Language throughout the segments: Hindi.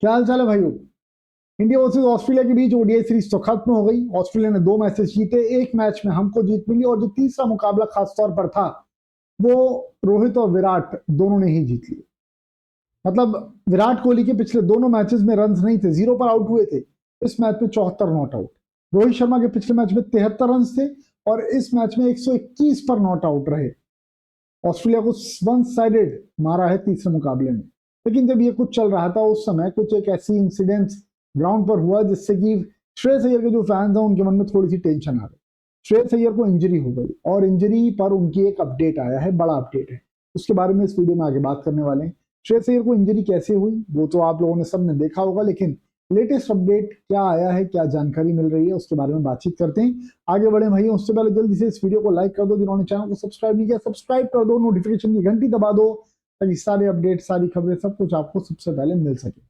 क्या हाल चाल है भाइयों। इंडिया वर्सेस ऑस्ट्रेलिया के बीच ओडीआई सीरीज तो खत्म हो गई। ऑस्ट्रेलिया ने 2 मैचेस जीते, एक मैच में हमको जीत मिली और जो तीसरा मुकाबला खास तौर पर था वो रोहित और विराट दोनों ने ही जीत लिया। मतलब विराट कोहली के पिछले दोनों मैचेस में रन नहीं थे, 0 पर आउट हुए थे। इस मैच में 74 नॉट आउट। रोहित शर्मा के पिछले मैच में 73 रन थे और इस मैच में 121 पर नॉट आउट रहे। ऑस्ट्रेलिया को वन साइडेड मारा है तीसरे मुकाबले में। लेकिन जब ये कुछ चल रहा था उस समय कुछ एक ऐसी इंसिडेंट्स ग्राउंड पर हुआ जिससे कि श्रेयस अय्यर के जो फैंस हैं उनके मन में थोड़ी सी टेंशन आ गई। श्रेयस अय्यर को इंजरी हो गई और इंजरी पर उनकी एक अपडेट आया है, बड़ा अपडेट है। उसके बारे में इस वीडियो में आगे बात करने वाले हैं। श्रेयस अय्यर को इंजरी कैसे हुई वो तो आप लोगों ने सबने देखा होगा, लेकिन लेटेस्ट अपडेट क्या आया है, क्या जानकारी मिल रही है, उसके बारे में बातचीत करते हैं। आगे बढ़े भाई, उससे पहले जल्दी से इस वीडियो को लाइक कर दो, जिन्होंने चैनल को सब्सक्राइब नहीं किया सब्सक्राइब कर दो, नोटिफिकेशन की घंटी दबा दो ताकि सारे अपडेट, सारी खबरें, सब कुछ आपको सबसे पहले मिल सके।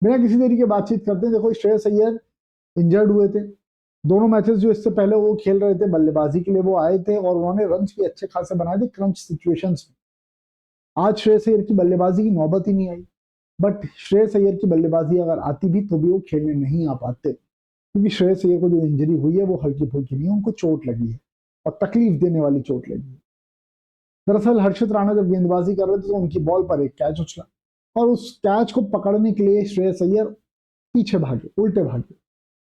बिना किसी देरी के बातचीत करते हैं। देखो, श्रेयस अय्यर इंजर्ड हुए थे। दोनों मैचेस जो इससे पहले वो खेल रहे थे, बल्लेबाजी के लिए वो आए थे और उन्होंने रन भी अच्छे खासे बनाए थे क्रंच सिचुएशंस में। आज श्रेयस अय्यर की बल्लेबाजी की नौबत ही नहीं आई, बट श्रेयस अय्यर की बल्लेबाजी अगर आती भी तो भी वो खेलने नहीं आ पाते, क्योंकि श्रेयस अय्यर को जो इंजरी हुई है वो हल्की फुल्की नहीं है, उनको चोट लगी है और तकलीफ देने वाली चोट लगी है। दरअसल हर्षित राणा जब गेंदबाजी कर रहे थे तो उनकी बॉल पर एक कैच उछला और उस कैच को पकड़ने के लिए श्रेयस अय्यर पीछे भागे, उल्टे भागे,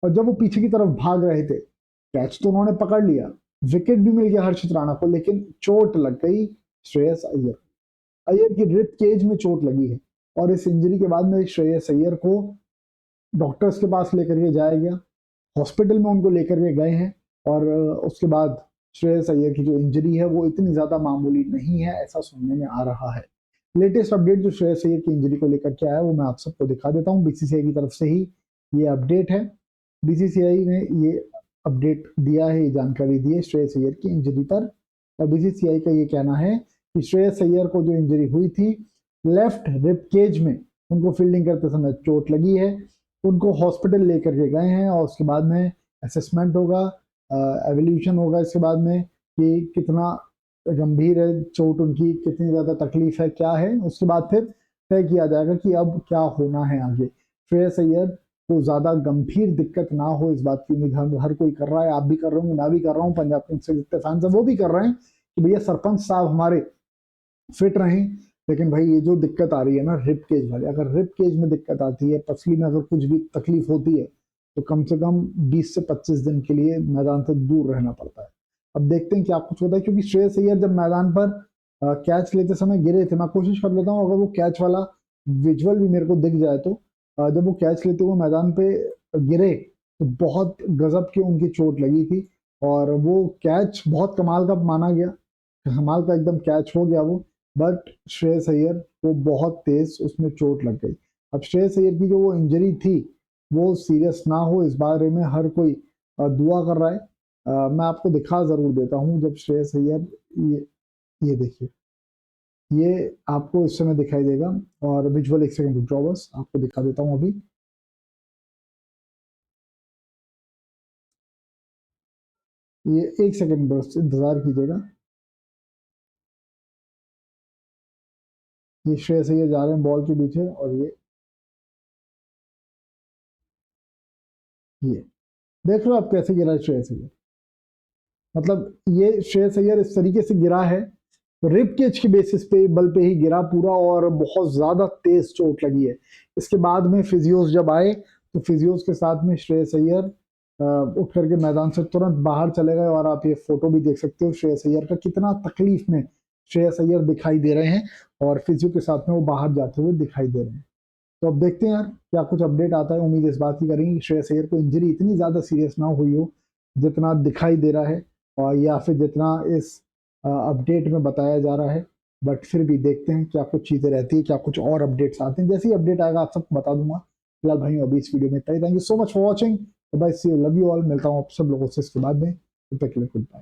और जब वो पीछे की तरफ भाग रहे थे, कैच तो उन्होंने पकड़ लिया, विकेट भी मिल गया हर्षित राणा को, लेकिन चोट लग गई श्रेयस अय्यर। अय्यर की रिब केज में चोट लगी है और इस इंजरी के बाद में श्रेयस अय्यर को डॉक्टर्स के पास लेकर के जाया गया, हॉस्पिटल में उनको लेकर के गए हैं और उसके बाद श्रेयस अय्यर की जो इंजरी है वो इतनी ज्यादा मामूली नहीं है, ऐसा सुनने में आ रहा है। लेटेस्ट अपडेट जो श्रेयस अय्यर की इंजरी को लेकर के आया वो मैं आप सबको दिखा देता हूँ। बीसीसीआई की तरफ से ही ये अपडेट है। बीसीसीआई ने ये अपडेट दिया है, ये जानकारी दी है श्रेयस अय्यर की इंजरी पर। और बीसीसीआई का ये कहना है कि श्रेयस अय्यर को जो इंजरी हुई थी, लेफ्ट रिब केज में उनको फील्डिंग करते समय चोट लगी है, उनको हॉस्पिटल लेकर के गए हैं और उसके बाद में असेसमेंट होगा, एवोल्यूशन होगा इसके बाद में कि कितना गंभीर है चोट उनकी, कितनी ज़्यादा तकलीफ है, क्या है, उसके बाद फिर तय किया जाएगा कि अब क्या होना है आगे। श्रेयस अय्यर को ज़्यादा गंभीर दिक्कत ना हो इस बात की उम्मीद हर कोई कर रहा है, आप भी कर रहे हो, मैं भी कर रहा हूँ, पंजाब किंग्स के जितने फैंस हैं वो भी कर रहे हैं कि भैया सरपंच साहब हमारे फिट रहें। लेकिन भाई ये जो दिक्कत आ रही है ना रिब केज वाली, अगर रिब केज में दिक्कत आती है, पसली में अगर कुछ भी तकलीफ होती है तो कम से कम 20 से 25 दिन के लिए मैदान से दूर रहना पड़ता है। अब देखते हैं क्या कुछ होता है, क्योंकि श्रेयस अय्यर जब मैदान पर कैच लेते समय गिरे थे, मैं कोशिश कर लेता हूँ अगर वो कैच वाला विजुअल भी मेरे को दिख जाए तो, जब वो कैच लेते हुए मैदान पे गिरे तो बहुत गजब की उनकी चोट लगी थी और वो कैच बहुत कमाल का माना गया, कमाल का एकदम कैच हो गया वो, बट श्रेयस अय्यर को बहुत तेज उसमें चोट लग गई। अब श्रेयस अय्यर की जो वो इंजरी थी वो सीरियस ना हो इस बारे में हर कोई दुआ कर रहा है। मैं आपको दिखा जरूर देता हूँ। जब श्रेयस अय्यर ये देखिए, ये आपको इस समय दिखाई देगा और विजुअल एक सेकंड रुक जाओ, बस आपको दिखा देता हूँ अभी। ये एक सेकंड बस इंतजार कीजिएगा। ये श्रेयस अय्यर जा रहे हैं बॉल के पीछे और ये देख लो आप कैसे गिरा श्रेयस अय्यर। मतलब ये श्रेयस अय्यर इस तरीके से गिरा है, रिब केज की बेसिस पे बल पे ही गिरा पूरा और बहुत ज्यादा तेज चोट लगी है। इसके बाद में फिजियोस जब आए तो फिजियोस के साथ में श्रेयस अय्यर उठ करके मैदान से तुरंत बाहर चले गए और आप ये फोटो भी देख सकते हो श्रेयस अय्यर का, कितना तकलीफ में श्रेयस अय्यर दिखाई दे रहे हैं और फिजियो के साथ में वो बाहर जाते हुए दिखाई दे रहे हैं। तो अब देखते हैं यार क्या कुछ अपडेट आता है। उम्मीद इस बात की करेंगे श्रेयस अय्यर को इंजरी इतनी ज्यादा सीरियस ना हुई हो जितना दिखाई दे रहा है और या फिर जितना इस अपडेट में बताया जा रहा है, बट फिर भी देखते हैं क्या कुछ चीजें रहती है, क्या कुछ और अपडेट्स आते हैं। जैसे ही अपडेट आएगा आप सबको बता दूंगा। फिलहाल भाई अभी इस वीडियो में इतना ही। Thank you so much for watching. Bye, see you, love you all. मिलता हूँ आप सब लोगों से इसके बाद में। तब तक के लिए गुड बाय।